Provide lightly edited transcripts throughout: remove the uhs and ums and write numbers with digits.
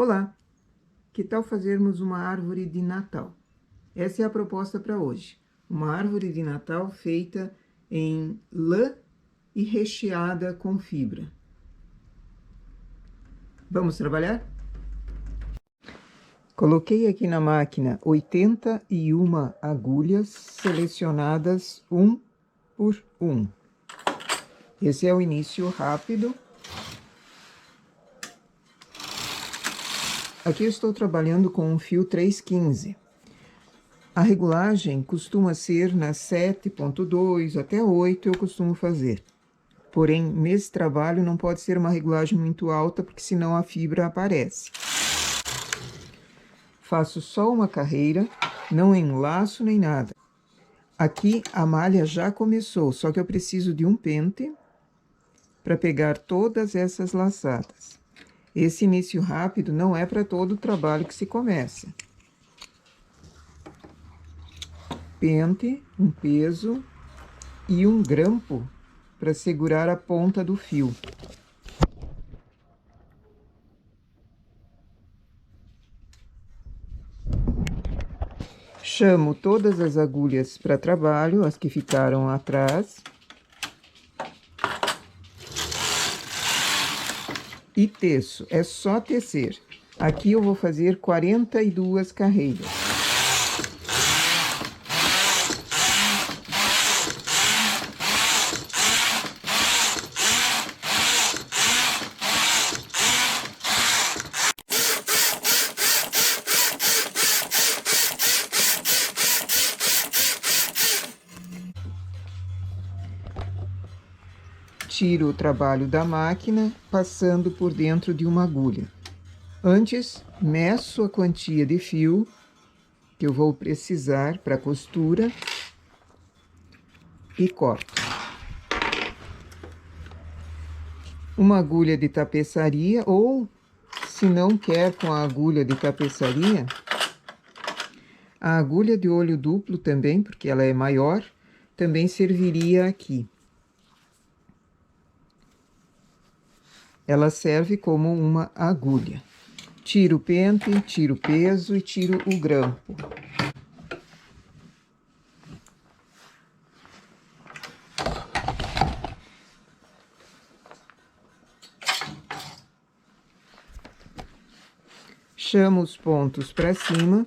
Olá, que tal fazermos uma árvore de Natal? Essa é a proposta para hoje. Uma árvore de Natal feita em lã e recheada com fibra. Vamos trabalhar? Coloquei aqui na máquina 81 agulhas selecionadas um por um. Esse é o início rápido. Aqui eu estou trabalhando com um fio 315. A regulagem costuma ser na 7.2 até 8 eu costumo fazer. Porém, nesse trabalho não pode ser uma regulagem muito alta, porque senão a fibra aparece. Faço só uma carreira, não enlaço nem nada. Aqui a malha já começou, só que eu preciso de um pente para pegar todas essas laçadas. Esse início rápido não é para todo o trabalho que se começa. Pente, um peso e um grampo para segurar a ponta do fio. Chamo todas as agulhas para trabalho, as que ficaram atrás. E teço, é só tecer. Aqui eu vou fazer 42 carreiras. Tiro o trabalho da máquina, passando por dentro de uma agulha. Antes, meço a quantia de fio que eu vou precisar para costura e corto. Uma agulha de tapeçaria, ou, se não quer com a agulha de tapeçaria, a agulha de olho duplo também, porque ela é maior, também serviria aqui. Ela serve como uma agulha. Tiro o pente, tiro o peso e tiro o grampo. Chamo os pontos para cima.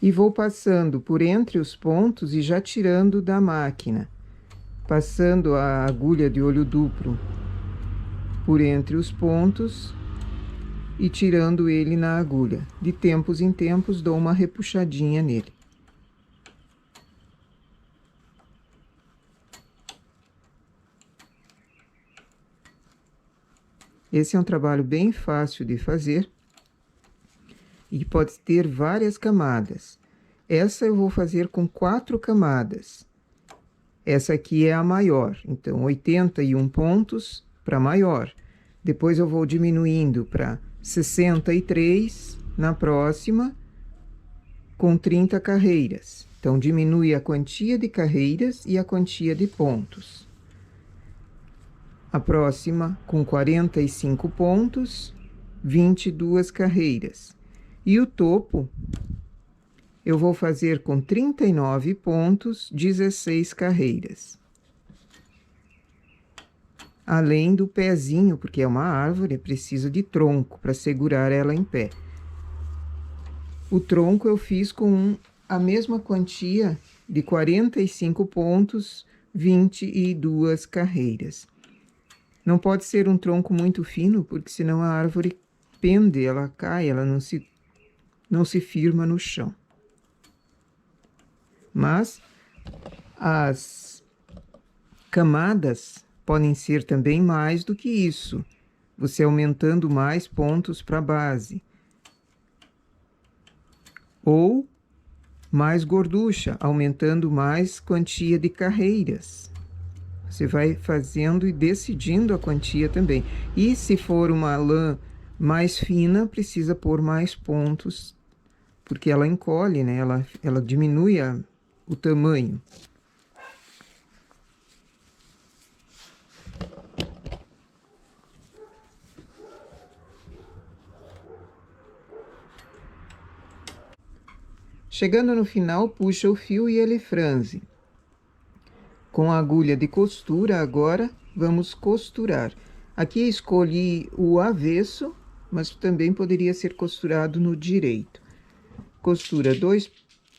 E vou passando por entre os pontos e já tirando da máquina. Passando a agulha de olho duplo por entre os pontos e tirando ele na agulha. De tempos em tempos dou uma repuxadinha nele. Esse é um trabalho bem fácil de fazer. E pode ter várias camadas. Essa eu vou fazer com 4 camadas. Essa aqui é a maior, então 81 pontos para maior. Depois eu vou diminuindo para 63 na próxima, com 30 carreiras. Então, diminui a quantia de carreiras e a quantia de pontos. A próxima, com 45 pontos, 22 carreiras. E o topo, eu vou fazer com 39 pontos, 16 carreiras. Além do pezinho, porque é uma árvore, precisa de tronco para segurar ela em pé. O tronco eu fiz com a mesma quantia de 45 pontos, 22 carreiras. Não pode ser um tronco muito fino, porque senão a árvore pende, ela cai, ela não se firma no chão. Mas as camadas podem ser também mais do que isso, você aumentando mais pontos para a base. Ou mais gorducha, aumentando mais quantia de carreiras. Você vai fazendo e decidindo a quantia também. E se for uma lã mais fina, precisa pôr mais pontos porque ela encolhe, né? Ela diminui o tamanho. Chegando no final, puxa o fio e ele franze. Com a agulha de costura, agora vamos costurar. Aqui escolhi o avesso, mas também poderia ser costurado no direito. Costura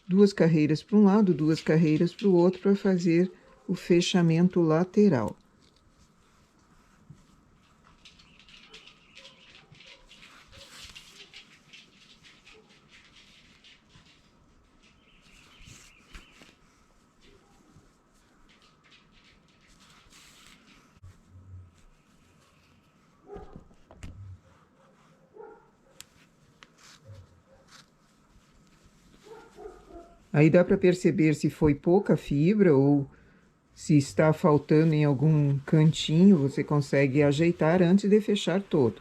duas carreiras para um lado, duas carreiras para o outro, para fazer o fechamento lateral. Aí dá para perceber se foi pouca fibra ou se está faltando em algum cantinho, você consegue ajeitar antes de fechar todo.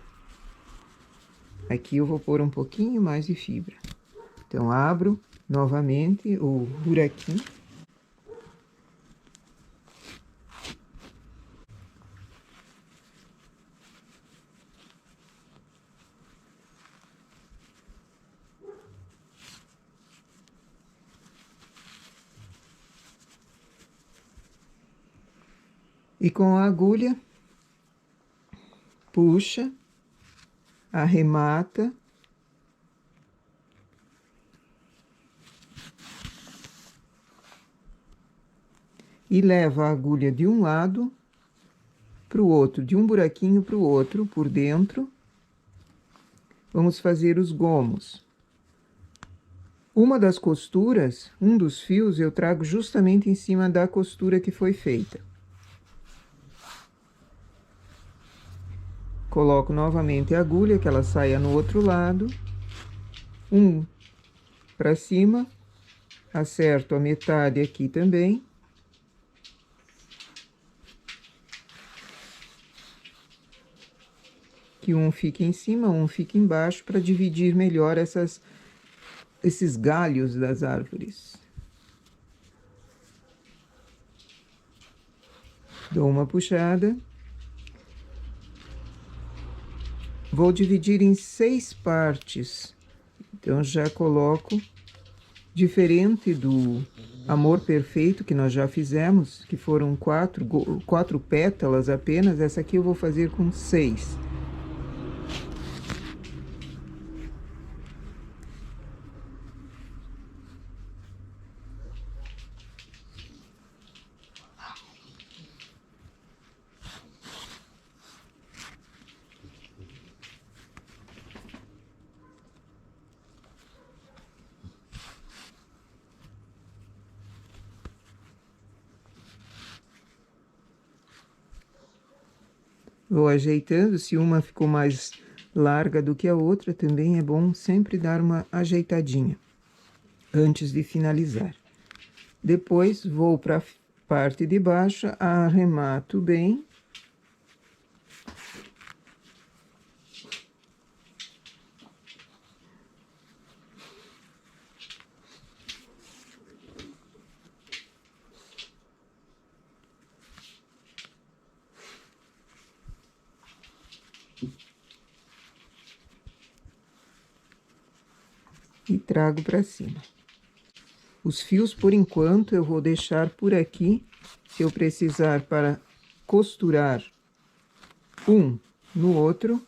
Aqui eu vou pôr um pouquinho mais de fibra. Então, abro novamente o buraquinho. E com a agulha, puxa, arremata. E leva a agulha de um lado para o outro, de um buraquinho para o outro, por dentro. Vamos fazer os gomos. Uma das costuras, um dos fios, eu trago justamente em cima da costura que foi feita. Coloco novamente a agulha, que ela saia no outro lado. Um para cima. Acerto a metade aqui também. Que um fique em cima, um fique embaixo, para dividir melhor esses galhos das árvores. Dou uma puxada. Vou dividir em 6 partes. Então, já coloco, diferente do amor perfeito que nós já fizemos, que foram 4 pétalas apenas, essa aqui eu vou fazer com 6. Vou ajeitando, se uma ficou mais larga do que a outra, também é bom sempre dar uma ajeitadinha antes de finalizar. Depois vou para a parte de baixo, arremato bem. E trago para cima. Os fios, por enquanto, eu vou deixar por aqui. Se eu precisar para costurar um no outro,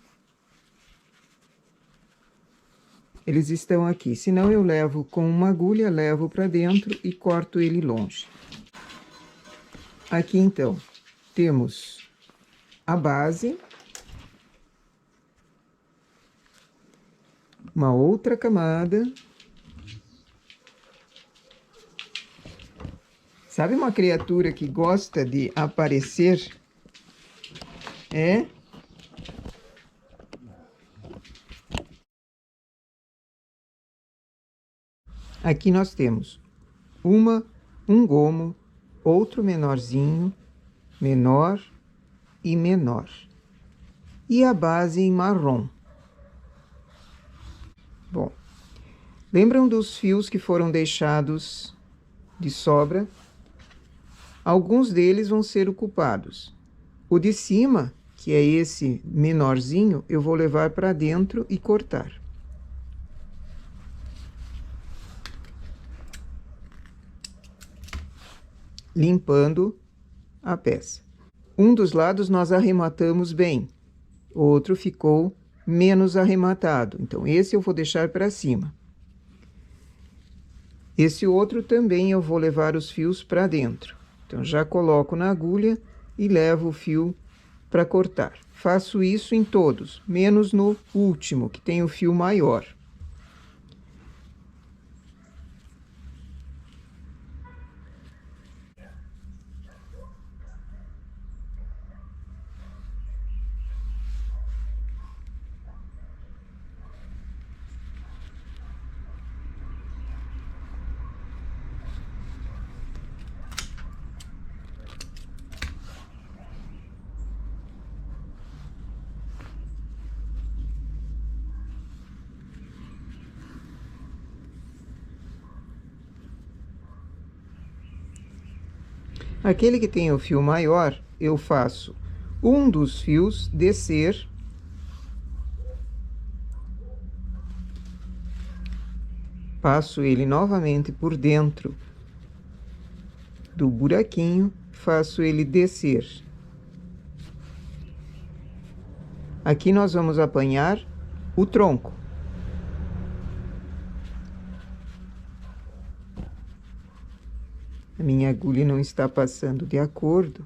eles estão aqui. Senão, eu levo com uma agulha, levo para dentro e corto ele longe. Aqui, então, temos a base. Uma outra camada. Sabe uma criatura que gosta de aparecer? É? Aqui nós temos um gomo, outro menorzinho, menor e menor. E a base em marrom. Bom, Lembram dos fios que foram deixados de sobra? Alguns deles vão ser ocupados. O de cima, que é esse menorzinho, eu vou levar para dentro e cortar. Limpando a peça. Um dos lados nós arrematamos bem, o outro ficou menos arrematado. Então, esse eu vou deixar para cima. Esse outro também eu vou levar os fios para dentro. Então, já coloco na agulha e levo o fio para cortar. Faço isso em todos, menos no último, que tem o fio maior. Aquele que tem o fio maior, eu faço um dos fios descer passo ele novamente por dentro do buraquinho, faço ele descer. Aqui nós vamos apanhar o tronco. A minha agulha não está passando de acordo,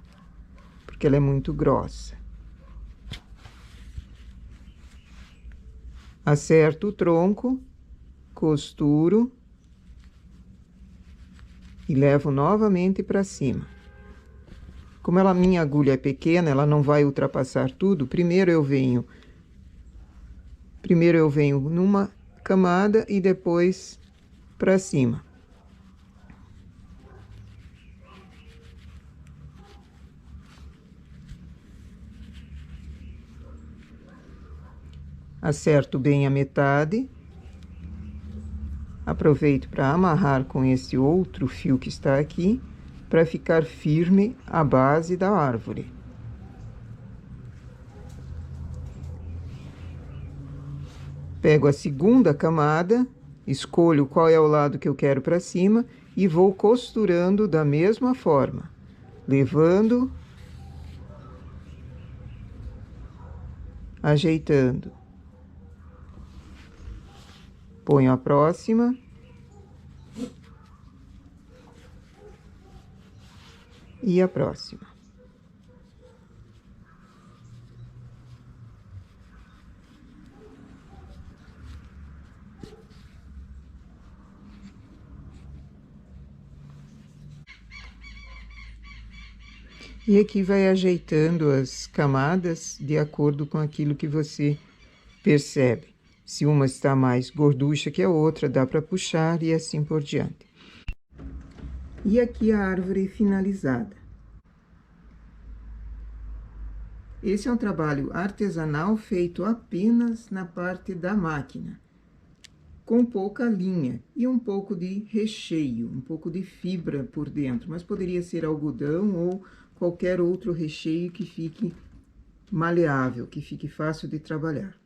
porque ela é muito grossa. Acerto o tronco, costuro e levo novamente para cima. Como a minha agulha é pequena, ela não vai ultrapassar tudo. Primeiro eu venho numa camada e depois para cima. Acerto bem a metade. Aproveito para amarrar com esse outro fio que está aqui, para ficar firme a base da árvore. Pego a segunda camada, escolho qual é o lado que eu quero para cima e vou costurando da mesma forma, levando, ajeitando. Ponho a próxima. E a próxima. E aqui vai ajeitando as camadas de acordo com aquilo que você percebe. Se uma está mais gorducha que a outra, dá para puxar e assim por diante. E aqui a árvore finalizada. Esse é um trabalho artesanal feito apenas na parte da máquina, com pouca linha e um pouco de recheio, um pouco de fibra por dentro, mas poderia ser algodão ou qualquer outro recheio que fique maleável, que fique fácil de trabalhar.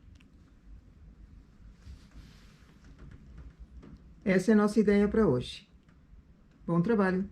Essa é a nossa ideia para hoje. Bom trabalho!